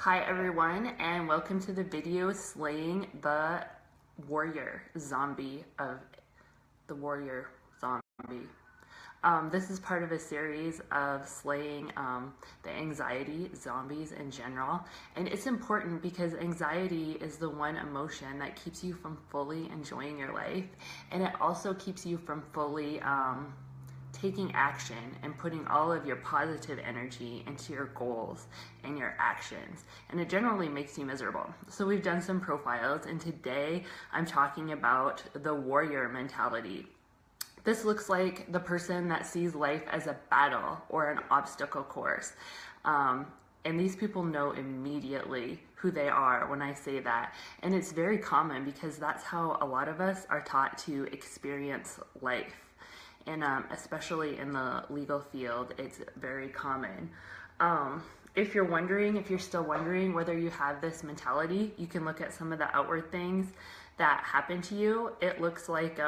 Hi everyone, and welcome to the video slaying the warrior zombie of the warrior zombie. This is part of a series of slaying the anxiety zombies in general, and it's important because anxiety is the one emotion that keeps you from fully enjoying your life, and it also keeps you from fully taking action and putting all of your positive energy into your goals and your actions, and it generally makes you miserable. So we've done some profiles, and today I'm talking about the warrior mentality. This looks like the person that sees life as a battle or an obstacle course. And these people know immediately who they are when I say that. And it's very common because that's how a lot of us are taught to experience life. And especially in the legal field, it's very common. If you're still wondering whether you have this mentality, you can look at some of the outward things that happen to you. It looks like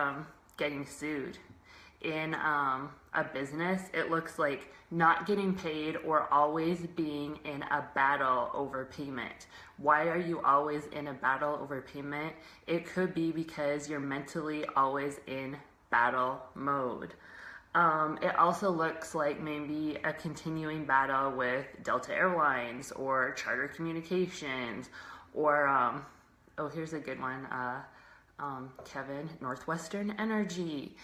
getting sued. In a business, it looks like not getting paid or always being in a battle over payment. Why are you always in a battle over payment? It could be because you're mentally always in battle mode. It also looks like maybe a continuing battle with Delta Airlines or Charter Communications or, oh, here's a good one, Kevin, Northwestern Energy.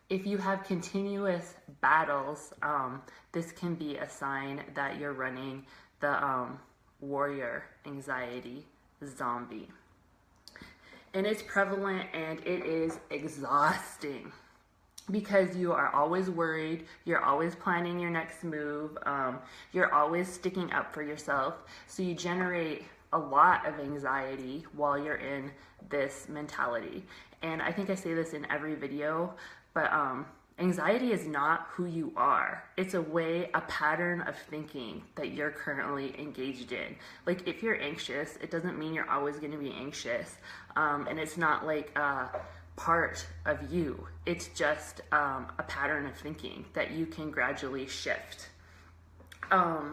If you have continuous battles, this can be a sign that you're running the warrior anxiety zombie. And it's prevalent and it is exhausting because you are always worried, you're always planning your next move, you're always sticking up for yourself. So you generate a lot of anxiety while you're in this mentality. And I think I say this in every video, but anxiety is not who you are. It's a pattern of thinking that you're currently engaged in. Like if you're anxious, it doesn't mean you're always going to be anxious. And it's not like a part of you. It's just a pattern of thinking that you can gradually shift. I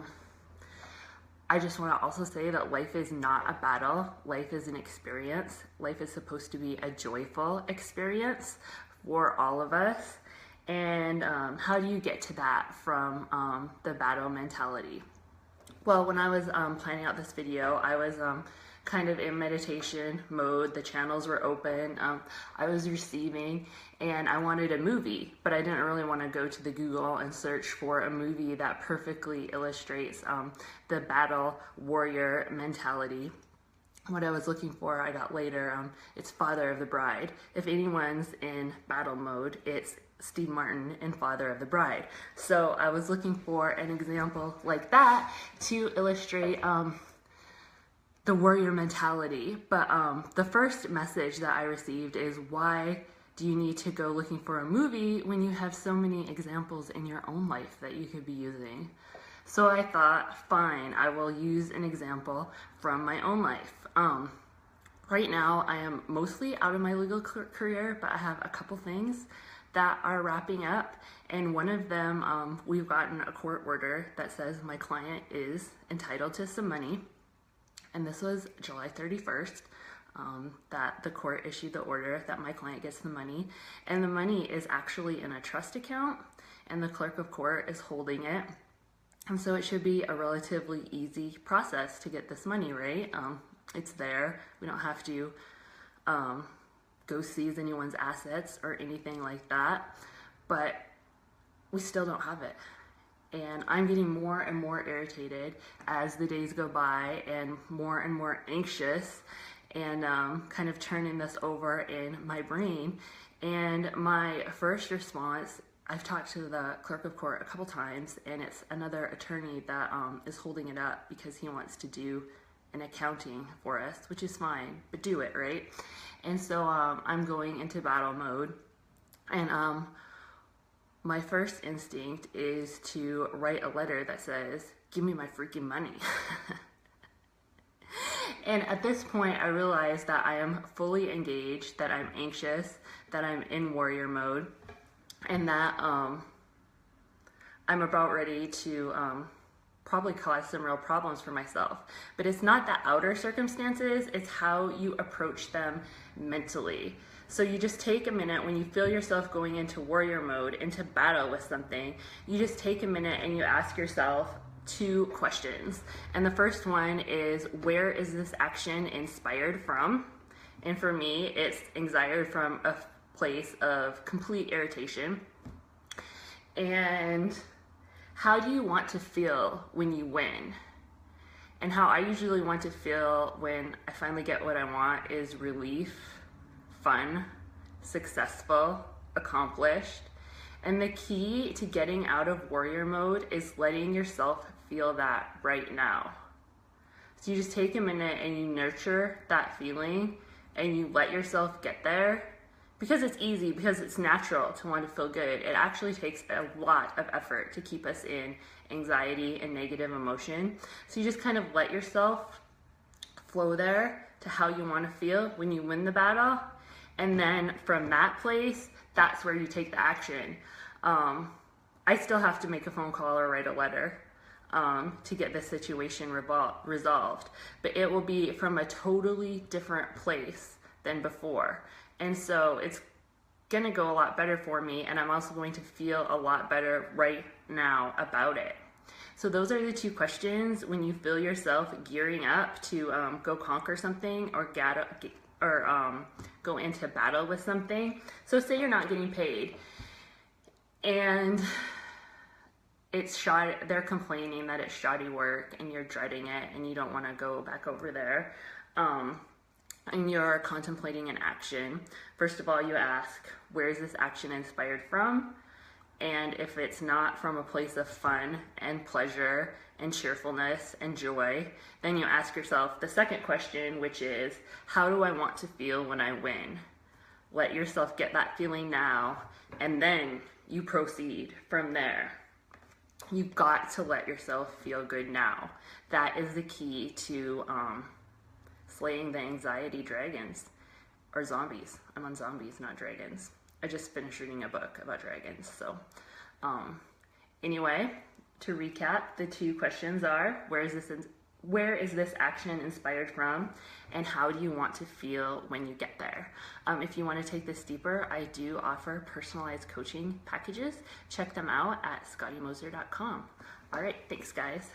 just want to also say that life is not a battle. Life is an experience. Life is supposed to be a joyful experience for all of us. And how do you get to that from the battle mentality? Well, when I was planning out this video, I was kind of in meditation mode. The channels were open. I was receiving, and I wanted a movie, but I didn't really want to go to the Google and search for a movie that perfectly illustrates the battle warrior mentality. What I was looking for, I got later. It's Father of the Bride. If anyone's in battle mode, it's Steve Martin in Father of the Bride. So I was looking for an example like that to illustrate the warrior mentality. But the first message that I received is, why do you need to go looking for a movie when you have so many examples in your own life that you could be using? So I thought, fine, I will use an example from my own life. Right now, I am mostly out of my legal career, but I have a couple things that are wrapping up, and one of them, we've gotten a court order that says my client is entitled to some money, and this was July 31st, that the court issued the order that my client gets the money, and the money is actually in a trust account, and the clerk of court is holding it. And so it should be a relatively easy process to get this money, right? It's there. We don't have to go seize anyone's assets or anything like that, but we still don't have it. And I'm getting more and more irritated as the days go by, and more anxious, and kind of turning this over in my brain. And my first response, I've talked to the clerk of court a couple times, and it's another attorney that is holding it up because he wants to do an accounting for us, which is fine, but do it, right? And so I'm going into battle mode, and my first instinct is to write a letter that says, give me my freaking money. And at this point, I realize that I am fully engaged, that I'm anxious, that I'm in warrior mode, and that I'm about ready to probably cause some real problems for myself. But it's not the outer circumstances, it's how you approach them mentally. So you just take a minute when you feel yourself going into warrior mode, into battle with something, you just take a minute and you ask yourself 2 questions. And the first one is, where is this action inspired from? And for me, it's inspired from a place of complete irritation. And how do you want to feel when you win? And how I usually want to feel when I finally get what I want is relief, fun, successful, accomplished. And the key to getting out of warrior mode is letting yourself feel that right now. So you just take a minute and you nurture that feeling and you let yourself get there. Because it's easy, because it's natural to want to feel good. It actually takes a lot of effort to keep us in anxiety and negative emotion. So you just kind of let yourself flow there to how you want to feel when you win the battle. And then from that place, that's where you take the action. I still have to make a phone call or write a letter to get the situation resolved. But it will be from a totally different place than before. And so it's going to go a lot better for me, and I'm also going to feel a lot better right now about it. So those are the 2 questions when you feel yourself gearing up to go conquer something or go into battle with something. So say you're not getting paid and it's shoddy, they're complaining that it's shoddy work and you're dreading it and you don't want to go back over there. And you're contemplating an action. First of all, you ask, where is this action inspired from? And if it's not from a place of fun and pleasure and cheerfulness and joy, then you ask yourself the second question, which is, how do I want to feel when I win? Let yourself get that feeling now, and then you proceed from there. You've got to let yourself feel good now. That is the key to slaying the anxiety dragons, or zombies. I'm on zombies, not dragons. I just finished reading a book about dragons. So anyway, to recap, the 2 questions are, where is this action inspired from, and how do you want to feel when you get there? If you want to take this deeper, I do offer personalized coaching packages. Check them out at scottymoser.com. All right, thanks guys.